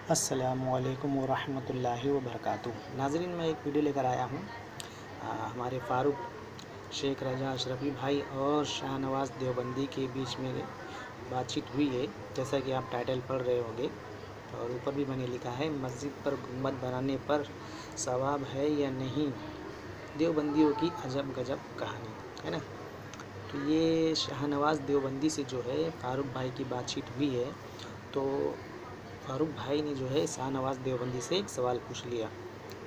अस्सलाम वालेकुम वरहमतुल्लाहि वबरकातुहू। नाज़रीन, मैं एक वीडियो लेकर आया हूँ। हमारे फ़ारूक शेख रजा अशरफी भाई और शाहनवाज़ देवबंदी के बीच में बातचीत हुई है, जैसा कि आप टाइटल पढ़ रहे होंगे। और ऊपर भी मैंने लिखा है, मस्जिद पर गुंबद बनाने पर सवाब है या नहीं, देवबंदियों की अजब गजब कहानी, है ना। तो ये शाहनवाज़ देवबंदी से जो है फ़ारूक भाई की बातचीत हुई है। तो फ़ारूक भाई ने जो है शाहनवाज़ देवबंदी से एक सवाल पूछ लिया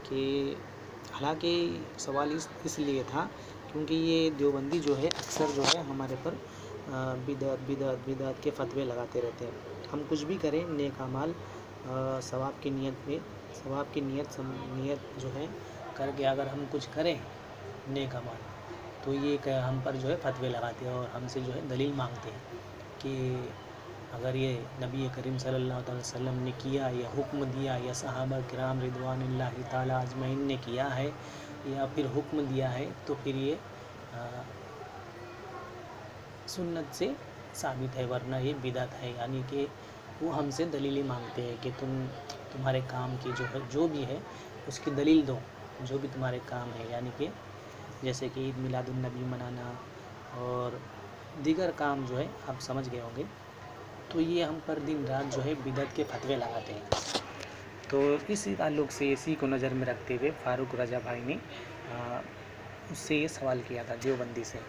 कि हालांकि सवाल इसलिए था क्योंकि ये देवबंदी जो है अक्सर जो है हमारे पर बिदअत बिदअत बिदअत के फतवे लगाते रहते हैं। हम कुछ भी करें नेक अमाल सवाब की नीयत में, सवाब की नीयत जो है करके अगर हम कुछ करें नेक अमाल, तो ये हम पर जो है फतवे लगाते हैं और हमसे जो है दलील मांगते हैं कि अगर ये नबी करीम सल्लल्लाहु अलैहि वसल्लम ने किया या हुक्म दिया या सहाबा किराम रिदवानुल्लाहि ताला अजमईन ने किया है या फिर हुक्म दिया है, तो फिर ये सुन्नत से साबित है, वरना ये बिदअत है। यानी कि वो हमसे दलीलें मांगते हैं कि तुम्हारे काम की जो भी है उसकी दलील दो, जो भी तुम्हारे काम है। यानी कि जैसे कि ईद मिलादुन्नबी मनाना और दीगर काम जो है आप समझ गए होंगे। तो ये हम पर दिन रात जो है बिदअत के फतवे लगाते हैं। तो इसी ताल्लुक़ से इसी को नज़र में रखते हुए फ़ारूक रजा भाई ने उससे ये सवाल किया था देवबंदी से,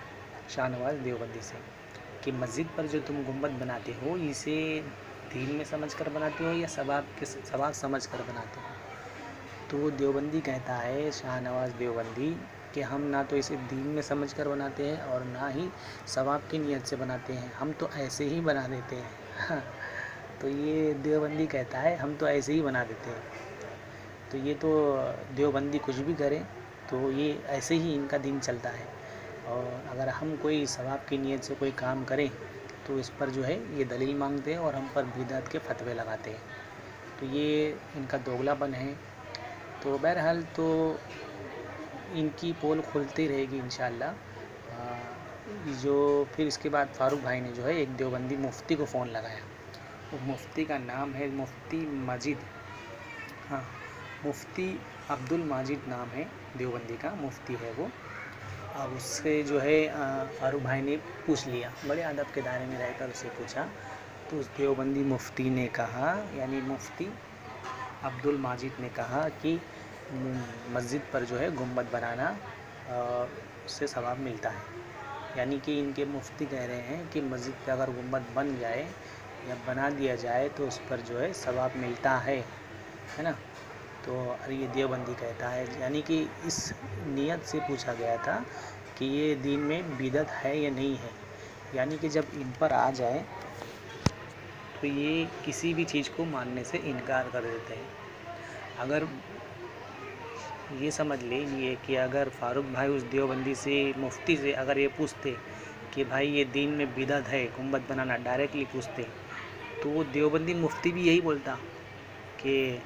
शाहनवाज़ देवबंदी से, कि मस्जिद पर जो तुम गुंबद बनाते हो इसे दीन में समझ कर बनाते हो या सवाब समझ कर बनाते हो। तो देवबंदी कहता है, शाहनवाज़ देवबंदी, कि हम ना तो इसे दीन में समझ कर बनाते हैं और ना ही सवाब की नीयत से बनाते हैं, हम तो ऐसे ही बना देते हैं। तो ये देवबंदी कहता है हम तो ऐसे ही बना देते हैं। तो ये तो देवबंदी कुछ भी करें तो ये ऐसे ही इनका दिन चलता है। और अगर हम कोई सवाब की नीयत से कोई काम करें तो इस पर जो है ये दलील मांगते हैं और हम पर बिदअत के फतवे लगाते हैं। तो ये इनका दोगलापन है। तो बहरहाल तो इनकी पोल खुलती रहेगी इंशाअल्लाह। जो फिर इसके बाद फ़ारूक भाई ने जो है एक देवबंदी मुफ्ती को फ़ोन लगाया। वो मुफ्ती का नाम है मुफ्ती माजिद, हाँ, मुफ्ती अब्दुल माजिद नाम है, देवबंदी का मुफ्ती है वो। अब उससे जो है फ़ारूक भाई ने पूछ लिया, बड़े अदब के दायरे में रहकर उससे पूछा। तो उस देवबंदी मुफ्ती ने कहा, यानी मुफ्ती अब्दुल माजिद ने कहा कि मस्जिद पर जो है गुंबद बनाना उससे सवाब मिलता है। यानी कि इनके मुफ्ती कह रहे हैं कि मस्जिद पे अगर गुंबद बन जाए या बना दिया जाए तो उस पर जो है सवाब मिलता है ना। तो ये देवबंदी कहता है, यानी कि इस नियत से पूछा गया था कि ये दीन में बिदअत है या नहीं है। यानी कि जब इन पर आ जाए तो ये किसी भी चीज़ को मानने से इनकार कर देते हैं। अगर ये समझ लीजिए कि अगर फ़ारूक भाई उस देवबंदी से, मुफ्ती से अगर ये पूछते कि भाई ये दीन में बिदअत है गुंबद बनाना, डायरेक्टली पूछते, तो वो देवबंदी मुफ्ती भी यही बोलता कि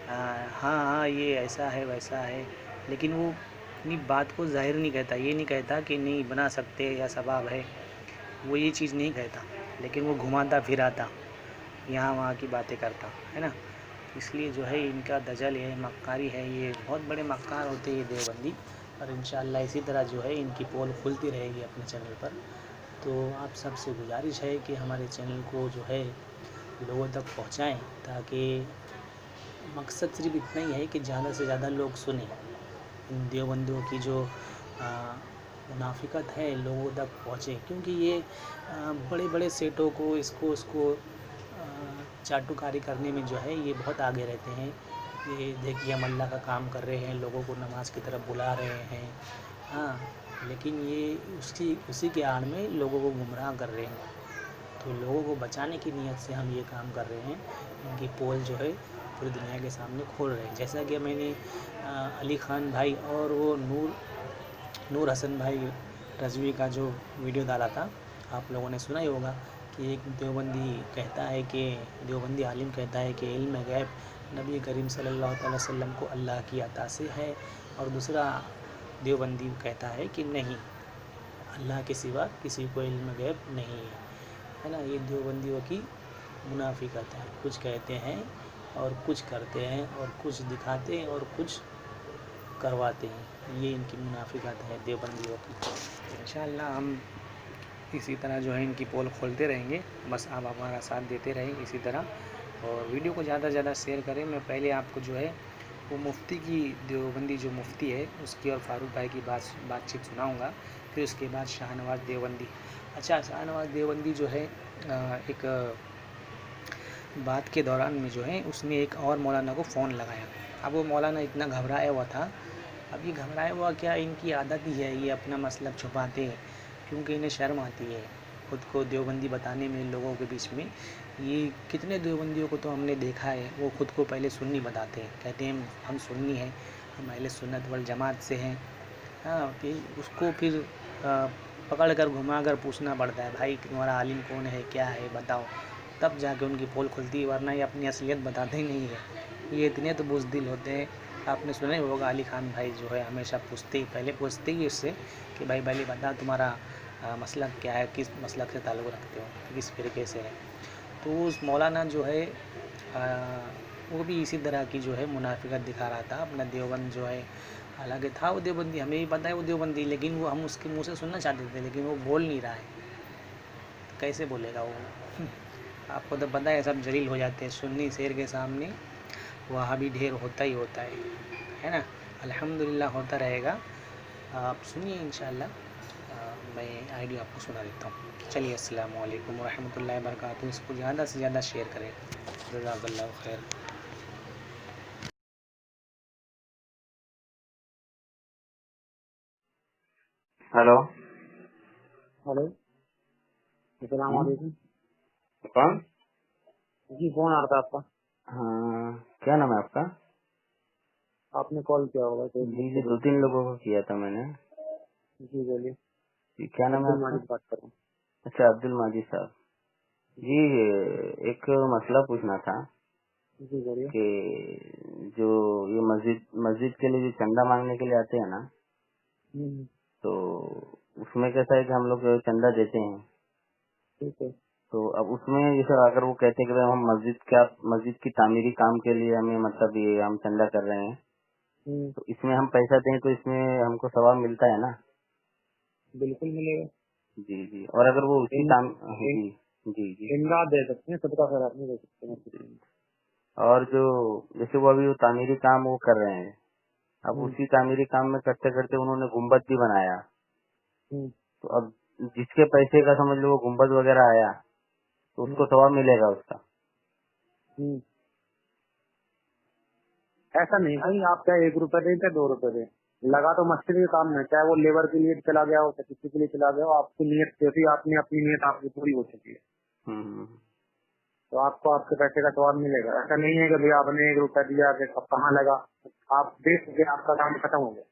हाँ हाँ ये ऐसा है वैसा है। लेकिन वो अपनी बात को ज़ाहिर नहीं कहता, ये नहीं कहता कि नहीं बना सकते या सवाब है, वो ये चीज़ नहीं कहता, लेकिन वो घुमाता फिराता यहाँ वहाँ की बातें करता है ना। इसलिए जो है इनका दजल है, मक्कारी है, ये बहुत बड़े मक्कार होते हैं ये देवबंदी। और इंशाअल्लाह इसी तरह जो है इनकी पोल खुलती रहेगी अपने चैनल पर। तो आप सबसे गुजारिश है कि हमारे चैनल को जो है लोगों तक पहुँचाएँ, ताकि मकसद सिर्फ इतना ही है कि ज़्यादा से ज़्यादा लोग सुने। इन देवबंदियों की जो मुनाफिकत है लोगों तक पहुँचे, क्योंकि ये बड़े बड़े सेठों को इसको चाटुकारी करने में जो है ये बहुत आगे रहते हैं। ये देखिए हम अल्लाह का काम कर रहे हैं, लोगों को नमाज की तरफ बुला रहे हैं, हाँ, लेकिन ये उसी के आड़ में लोगों को गुमराह कर रहे हैं। तो लोगों को बचाने की नीयत से हम ये काम कर रहे हैं। इनकी पोल जो है पूरी दुनिया के सामने खोल रहे हैं। जैसा कि मैंने अली ख़ान भाई और वो नूर हसन भाई रज़वी का जो वीडियो डाला था, आप लोगों ने सुना ही होगा कि एक देवबंदी कहता है कि देवबंदी आलिम कहता है कि इल्म गैब नबी करीम सल्लल्लाहु अलैहि वसल्लम को अल्लाह की अता से है, और दूसरा देवबंदी कहता है कि नहीं, अल्लाह के सिवा किसी को इल्म गैब नहीं है ना। ये देवबंदियों की मुनाफिकत है। कुछ कहते हैं اور کچھ کرتے ہیں اور کچھ دکھاتے ہیں اور کچھ کرواتے ہیں. یہ ان کی منافقت ہے دیوبندیوں کی. انشاءاللہ ہم اسی طرح جو ہے ان کی پول کھولتے رہیں گے. بس آپ ہمارا ساتھ دیتے رہیں اسی طرح, اور ویڈیو کو زیادہ سے زیادہ شیئر کریں. میں پہلے آپ کو جو ہے وہ مفتی کی, دیوبندی جو مفتی ہے اس کی اور فاروق بھائی کی بات چیت سناؤں گا. پھر اس کے بعد شاہ نواز دیوبندی. اچھا, شاہ نواز دیوبندی جو ہے ایک بات کے دوران میں جو ہے اس نے ایک اور مولانا کو فون لگایا. اب وہ مولانا اتنا گھبرایا ہوا تھا. اب یہ گھبرایا ہوا کیا, ان کی عادت ہی ہے یہ اپنا مسلک چھپاتے ہیں کیونکہ انہیں شرم آتی ہے خود کو دیوبندی بتانے میں لوگوں کے بیچ میں. یہ کتنے دیوبندیوں کو تو ہم نے دیکھا ہے وہ خود کو پہلے سنی بتاتے ہیں, کہتے ہیں ہم سنی ہیں, ہم اہل سنت والجماعت سے ہیں. ہاں, پھر اس کو پھر پکڑ کر گھما کر پوچھنا پڑتا ہے بھائی تمہارا عالم کون ہے, کیا ہے, بتاؤ, تب جا کے ان کی پول کھلتی ہے, ورنہ یہ اپنی اصلیت بتاتے ہی نہیں ہے. یہ اتنے تو بزدل ہوتے ہیں. آپ نے سنا ہی ہوگا علی خان بھائی جو ہے ہمیشہ پہلے پوچھتے ہی اس سے کہ بھائی پہلے بتا تمہارا مسلک کیا ہے, کس مسلک سے تعلق رکھتے ہو, کس فرقے سے ہے. تو اس مولانا جو ہے وہ بھی اسی طرح کی جو ہے منافقت دکھا رہا تھا. اپنا دیوبند جو ہے, حالانکہ تھا وہ دیوبندی, ہمیں بھی پتہ ہے وہ دیوبندی, لیکن وہ ہم اس کے منہ سے سننا چاہتے تھے لیکن وہ بول نہیں رہا ہے. کیسے بولے گا وہ؟ آپ کو تو پتہ ہے سب ذلیل ہو جاتے ہیں سنی شیر کے سامنے. وہاں بھی ڈھیر ہوتا ہی ہوتا ہے نا. الحمدللہ ہوتا رہے گا. آپ سنیے انشاءاللہ, میں آئیڈیا آپ کو سنا دیتا ہوں. چلیے, السلام علیکم ورحمۃ اللہ وبرکاتہ. اس کو زیادہ سے زیادہ شیئر کریں. جزاک اللہ خیر. ہلو, ہلو, السلام علیکم. کون؟ جی فون آ رہا تھا آپ کا. ہاں, کیا نام ہے آپ کا؟ آپ نے کال کیا ہوگا تو جی 2-3 لوگوں کو کیا تھا میں نے. جی بولیے. جی, کیا نام عبد ہے آپ کا؟ الماجد بات کر رہا ہوں. اچھا, عبد الماجد صاحب. جی, ایک مسئلہ پوچھنا تھا جی بولیے. کہ جو یہ مسجد کے لیے جو چندہ مانگنے کے لیے آتے ہیں نا, تو اس میں کیسا ہے کہ ہم لوگ چندہ دیتے ہیں, ٹھیک ہے. تو اب اس میں جیسے اگر وہ کہتے ہیں کہ ہم مسجد کی تعمیری کام کے لیے ہمیں مطلب یہ ہم چندہ کر رہے ہیں, تو اس میں ہم پیسہ دیں تو اس میں ہم کو ثواب ملتا ہے نا؟ بالکل ملے گا. جی جی. اور اگر وہ اسی جی جی جی امداد دے سکتے ہیں, صدقہ خیرات نہیں دے سکتے ہیں. اور جو جیسے وہ ابھی وہ تعمیری کام وہ کر رہے ہیں, اب اسی تعمیری کام میں کرتے کرتے انہوں نے گنبد بھی بنایا, تو اب جس کے پیسے کا سمجھ لو وہ گنبد وغیرہ آیا تو اس کو ثواب ملے گا اس کا؟ ایسا نہیں بھائی, آپ چاہے 1 روپے دیں چاہے 2 روپے دیں, لگا تو مسجد کے کام میں, چاہے وہ لیبر کے لیے چلا گیا ہو چاہے کسی کے لیے چلا گیا ہو, آپ کی نیت جیسی آپ نے اپنی نیت آپ کی پوری ہو چکی ہے تو آپ کو آپ کے پیسے کا ثواب ملے گا. ایسا نہیں ہے کہ آپ نے 1 روپے دیا کہ اب کہاں لگا, آپ دے سکے, آپ کا کام ختم ہو گیا.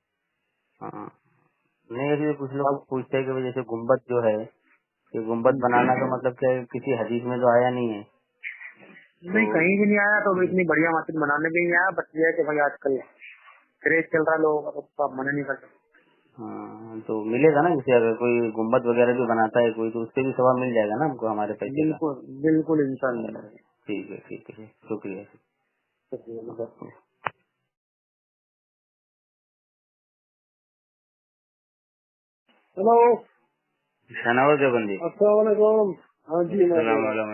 نہیں, ایسے کچھ لوگ پوچھتے ہیں کہ جیسے گنبد جو ہے, یہ گنبد بنانا کا مطلب کیا ہے, کسی حدیث میں تو آیا نہیں ہے. نہیں, کہیں بھی نہیں آیا, تو اتنی بڑھیا مسجد بنانے بھی نہیں آیا. بس یہ ہے کہ بھائی آج کل کریز چل رہا ہے لوگوں کا, تو آپ منع نہیں کر سکتے. ہاں, تو ملے گا نا, جیسے اگر کوئی گنبد وغیرہ بھی بناتا ہے کوئی, تو اس سے بھی ثواب مل جائے گا نا ہم کو ہمارے پیسے کا. بالکل بالکل انشاءاللہ. ٹھیک ہے, ٹھیک ہے, شکریہ. ہلو, شناور دیوبندی. السلام علیکم. ہاں جی, السلام علیکم.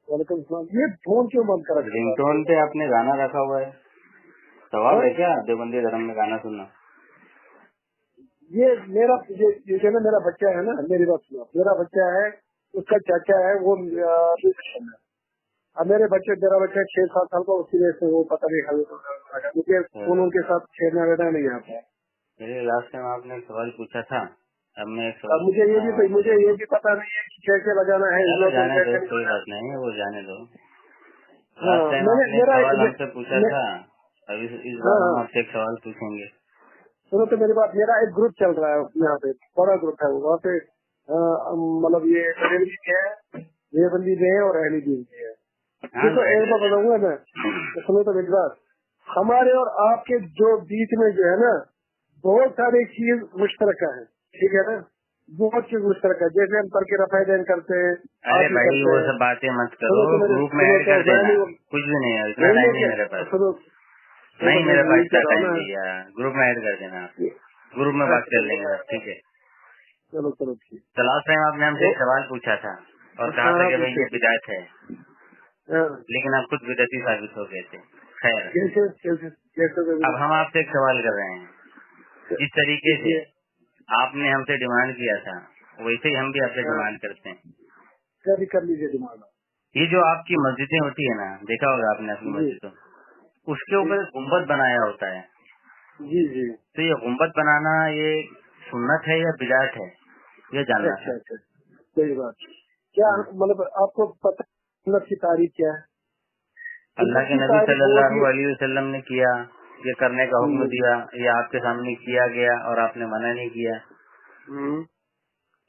وعلیکم السلام. یہ فون کیوں بند کرا؟ رنگ ٹون پہ آپ نے گانا رکھا ہوا ہے, ثواب ہے کیا دیوبندی دھرم میں گانا سننا؟ یہ میرا میرا بچہ ہے نا, میری بات سنو, میرا بچہ ہے, اس کا چاچا ہے, وہ اب میرا بچہ 6-7 سال کا, اسی وجہ سے وہ پتہ نہیں, کیونکہ ان کے ساتھ چھیڑنا بیٹھنا نہیں آتا. میرے لاسٹ ٹائم آپ نے ایک سوال پوچھا تھا, اب میں مجھے یہ بھی پتا نہیں ہے کہ کیسے بجانا ہے. جانے دو, کوئی بات نہیں, وہ جانے دو. لاسٹ ٹائم آپ نے ایک سوال ہم سے پوچھا تھا, اب اس بار ہم آپ سے ایک سوال پوچھیں گے. سنو تو میری بات, میرا ایک گروپ چل رہا ہے یہاں پہ, بڑا گروپ ہے, وہاں پہ مطلب یہ بندی بھی ہے اور اہلی دین بھی ہے. دیکھو ایک بات بتاؤں گا میں, سنو تو میری بات, ہمارے اور آپ کے جو بیچ میں جو ہے نا, بہت ساری چیز مشترکہ ہے, ٹھیک ہے نا, बहुत चीज मुश्तरक है, जैसे हम करके रफायदेन करते हैं। अरे भाई वो सब बातें मत करो, ग्रुप में ऐड कर देना, कुछ भी नहीं है, इतना टाइम नहीं मेरे पास, नहीं मेरे पास इतना टाइम नहीं है, ग्रुप में ऐड कर देना, ग्रुप में बात कर लेंगे, ठीक है। चलो चलो ठीक। तो लास्ट टाइम आपने हमसे एक सवाल पूछा था और कहा था कि भाई ये बिदात है, लेकिन आप खुद बिदअती साबित हो गए थे। खैर, अब हम आपसे एक सवाल कर रहे हैं, जिस तरीके से आपने हमसे डिमांड किया था वैसे ही हम भी आपसे डिमांड करते हैं, कभी कर लीजिए डिमांड। ये जो आपकी मस्जिदें होती है ना, देखा होगा आपने अपनी मस्जिदों, उसके ऊपर गुम्बद बनाया होता है। जी जी। तो ये गुम्बद बनाना ये सुन्नत है या बिदात है, ये जानना है। अच्छा, सही बात। क्या मतलब आपको पता सुन्नत की तारीफ क्या है? अल्लाह के नबी सल्लल्लाहु अलैहि वसल्लम ने किया, ये करने का हुक्म दिया, ये आपके सामने किया गया और आपने मना नहीं किया,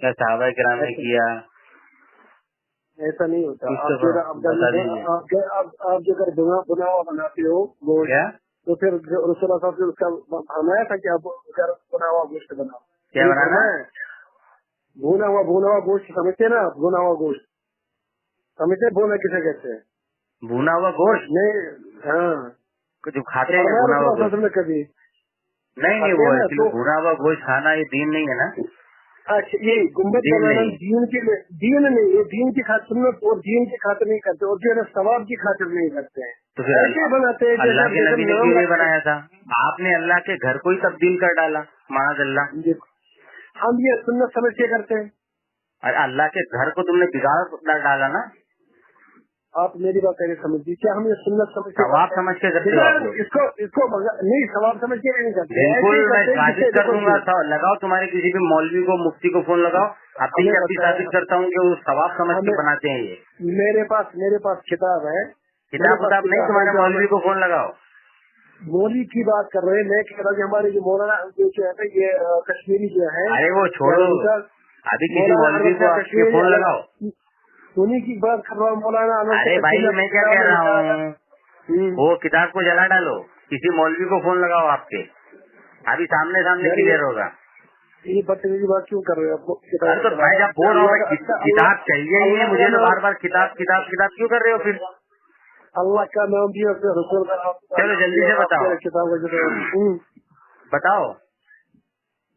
क्या सहाबा किराम ने किया? ऐसा नहीं होता। आप जो अगर बुना हुआ बनाते हो गोश्त, तो फिर रसूलुल्लाह साहब से उसका फरमाया था कि आप बुना हुआ गोश्त बनाओ। क्या बनाना? भुना हुआ गोश्त समझते ना आप? भुना हुआ गोश्त समझते? भुना किसे कहते हैं? भुना हुआ गोश्त नहीं, हाँ, जो खाते हैं भुना हुआ गोश्त कभी नहीं, वो एक्चुअली भुना हुआ गोश्त खाना ये दीन नहीं है ना। अच्छा, ये गुम्बद बनाना दीन के लिए, दीन नहीं, ये दीन की खातिर और दीन की खातिर नहीं करते, और जो है सवाब की खातिर नहीं करते हैं। तो फिर ऐसे बनाते हैं अल्लाह के नबी ने क्यों नहीं बनाया था? आपने अल्लाह के घर को ही तब्दील कर डाला, माज़अल्लाह। हम ये सुन्नत समझ के करते हैं। अरे अल्लाह के घर को तुमने बिगाड़ डाला ना। आप मेरी बात पहले समझिए, क्या हम ये सुन्नत समझ के सवाब समझ के करते हो? इसको नहीं, सवाब समझ के नहीं करते। बिल्कुल, मैं साबित कर दूंगा। लगाओ तुम्हारे किसी भी मौलवी को, मुफ्ती को फोन लगाओ, अपनी साबित करता हूँ कि वो सवाब समझ के बनाते हैं। ये मेरे पास किताब है, किताब नहीं, तुम्हारे मौलवी को फोन लगाओ। मौलवी की बात कर रहे हैं, मैं कह रहा हूँ हमारे जो मौलाना जो है ये कश्मीरी जो है। अरे वो छोड़ो, अभी किसी मौलवी को आपके फोन लगाओ, उन्हीं की बात कर रहा हूँ मौलाना। अरे भाई मैं क्या कह रहा हूँ, वो किताब को जला डालो, किसी मौलवी को फोन लगाओ आपके, अभी सामने क्लियर होगा। ये बदतमीजी बात क्यों कर रहे हो आपको? तो भाई जब बोल रहा हूँ किताब चाहिए ही है मुझे, तो बार बार किताब क्यों कर रहे हो? फिर अल्लाह का नाम भी, रसूल का नाम। चलो जल्दी से बताओ, बताओ।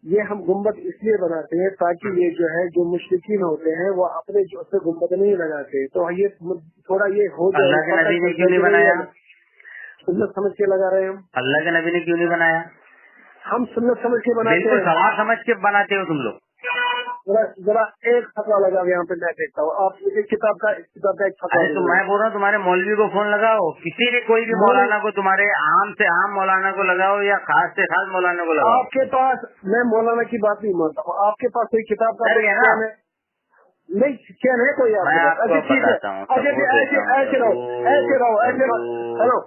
ये हम गुम्बद इसलिए बनाते हैं ताकि ये जो है जो मुश्रिकीन होते हैं वो अपने जो से गुम्बद नहीं लगाते, तो ये थोड़ा ये हो जाए। अल्लाह के नबी ने क्यों नहीं बनाया? सुन्नत समझ के लगा रहे हैं हम। अल्लाह के नबी ने क्यों नहीं बनाया? हम सुन्नत समझ के बनाते हैं। बिल्कुल सवाब समझ के बनाते हो तुम लोग। जरा एक फतवा लगा यहाँ पे, मैं देखता हूँ। आप मुझे किताब का एक फतवा। तो मैं बोल रहा हूँ तुम्हारे मौलवी को फोन लगाओ, किसी भी कोई भी मौलाना को, तुम्हारे आम से आम मौलाना को लगाओ या खास से खास मौलाना को लगाओ। आपके पास, मैं मौलाना की बात नहीं मानता हूँ, आपके पास कोई किताब का नहीं, क्या है कोई? मैं आपको बताता हूँ। ऐसे रहो। हेलो,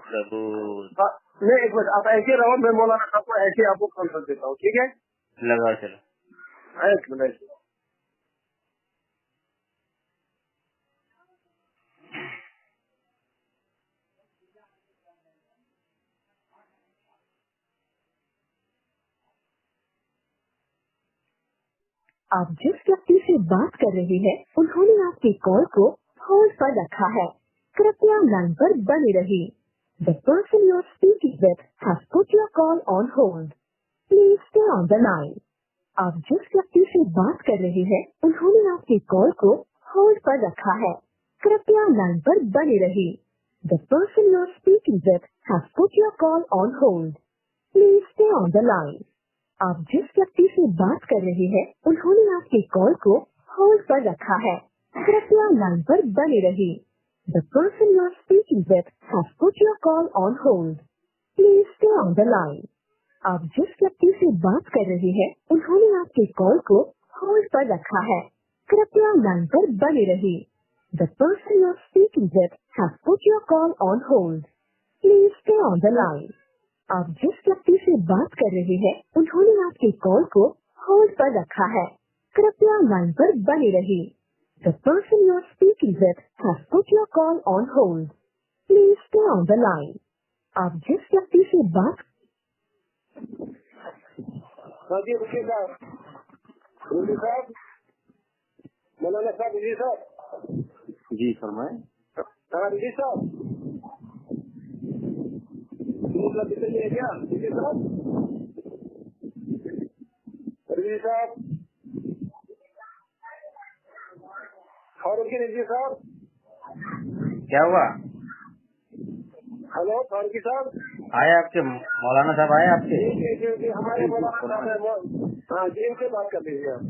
नहीं एक मिनट, आप ऐसे रहो, मैं मौलाना साहब को ऐसे आपको कॉन्फ्रेंस देता हूँ, ठीक है? लगाओ, चलो एक मिनट। आप जिस व्यक्ति से बात कर रहे हैं उन्होंने आपके कॉल को होल्ड पर रखा है, कृपया लाइन पर बने रहिए। The person you are speaking with has put your call on hold. Please stay on the line. आप जिस व्यक्ति से बात कर रहे हैं उन्होंने आपके कॉल को होल्ड पर रखा है, कृपया लाइन पर बने रहिए। The person you are speaking with has put your call on hold. Please stay on the line. आप जिस व्यक्ति से बात कर रहे हैं उन्होंने आपके कॉल को होल्ड पर रखा है, कृपया लाइन पर बने रहिए। The person you are speaking with has put your call on hold. Please stay on the line. आप जिस व्यक्ति से बात कर रहे हैं उन्होंने आपके कॉल को होल्ड पर रखा है, कृपया लाइन पर बने रहिए। The person you are speaking with has put your call on hold. Please stay on the line. आप जिस व्यक्ति से बात कर रहे हैं उन्होंने आपके कॉल को होल्ड पर रखा है, कृपया लाइन पर बने रहिए। The person you are speaking with has put your call on hold. Please stay on the line. आप जिस व्यक्ति से बात साहब मौलाना साहब जी साहब जी फरमाए। हाँ जी साहब है क्या जी साहब? जी साहब फारूकी जी साहब क्या हुआ? हेलो फारूकी साहब आए आपके मौलाना साहब आए आपके? जी हमारे मौलाना साहब है। हाँ जी इनसे बात कर लीजिए आप।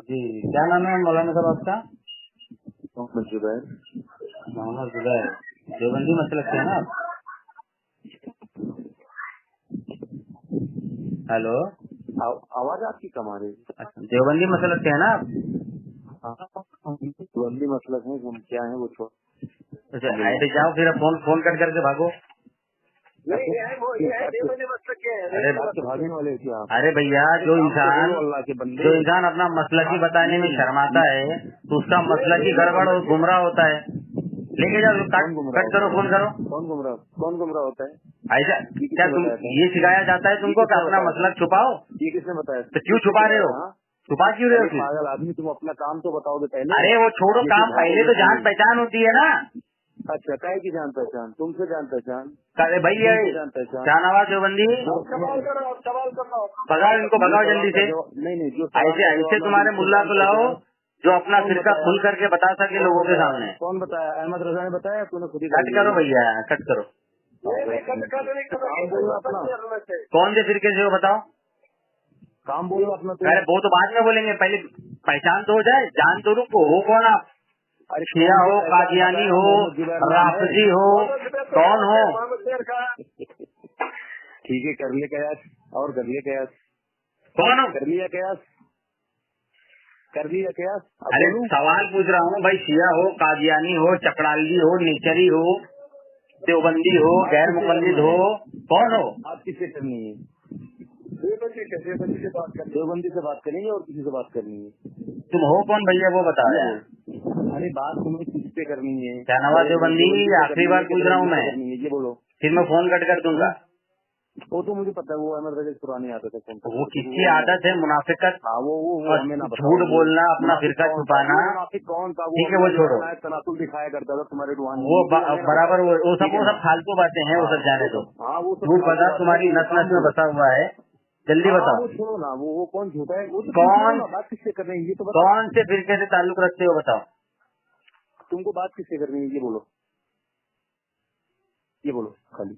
जी क्या नाम है मौलाना साहब आपका? मोहम्मद जुबैर। मोहम्मद जुबैर। देवबंदी मसलक से है ना आप? हेलो आवाज आपकी कम आ रही है। अच्छा, देवबंदी मसलक से है ना आप? बंदी मतलब है हम क्या है वो छोड़। अच्छा ऐसे जाओ फिर फोन कट करके भागो। नहीं ये है देवबंदी मसलक क्या है? अरे भागने वाले थे आप। अरे भैया जो अल्लाह के बंदे जो इंसान अपना मसलकी बताने में शर्माता है तो उसका मसलकी गड़बड़ और गुमराह होता है। लेके जाओ कट करो फोन करो। कौन गुमराह होता है? ऐसा क्या तुम ये सिखाया जाता है तुमको कि अपना मसलक छुपाओ? ये किसने बताया? तो क्यों छुपा रहे हो? छुपा क्यों रहे हो फिर? पागल आदमी तुम अपना काम तो बताओगे पहले। अरे वो छोड़ो काम, पहले तो जान पहचान होती है ना। अच्छा काय की जान पहचान? तुमसे जान पहचान? अरे भाई ये जान पहचान शाहनवाज देवबंदी सवाल करो। भगाओ इनको, भगाओ जल्दी से। नहीं जो ऐसे तुम्हारे मुल्ला को लाओ जो अपना फिरका खुल करके बता सके लोगों के सामने। कौन बताया? अहमद रजा ने बताया? तूने खुद ही कट करो भैया, कट करो। काम बोलो अपना। कौन से फिरके से हो बताओ? काम बोलो अपना। अरे वो तो बाद में बोलेंगे, पहले पहचान तो हो जाए, जान तो रुको। हो कौन आप? शिया हो, कादियानी हो, राफजी हो, कौन हो? ठीक है कर लिया कयास और कर लिया कयास। कौन हो? कर लिया कयास कर लिया कयास। अरे सवाल पूछ रहा हूँ भाई, शिया हो, कादियानी हो, चकड़ाली हो, निचरी हो, देवबंदी हो, गैर मुकल्लिद हो, कौन हो? आप किससे करनी है? देवबंदी से बात करेंगे और किसी से बात करनी है? तुम हो कौन भैया वो बता रहे हैं। अरे बात तुम्हें किस पे करनी है? शाहनवाज देवबंदी आखिरी बार पूछ रहा हूँ मैं, ये बोलो फिर मैं फोन कट कर दूंगा। वो तो मुझे पता है, वो अहमद रजा पुरानी आदत है। वो किसकी आदत है? मुनाफिकत, वो हमें ना झूठ बोलना, अपना फिरका छुपाना। कौन था? ठीक है वो छोड़ो, तनासुल दिखाया करता था तुम्हारे रुहानी। वो बराबर वो सब फालतू बातें हैं, वो सब जाने दो। हाँ वो झूठ बता, तुम्हारी नस नस में बसा हुआ है, जल्दी बताओ। वो छोड़ो ना, वो कौन झूठा है? वो कौन बात किससे कर रहे हैं ये तो बताओ। कौन से फिरके से ताल्लुक रखते हो बताओ? तुमको बात किससे करनी है ये बोलो खाली।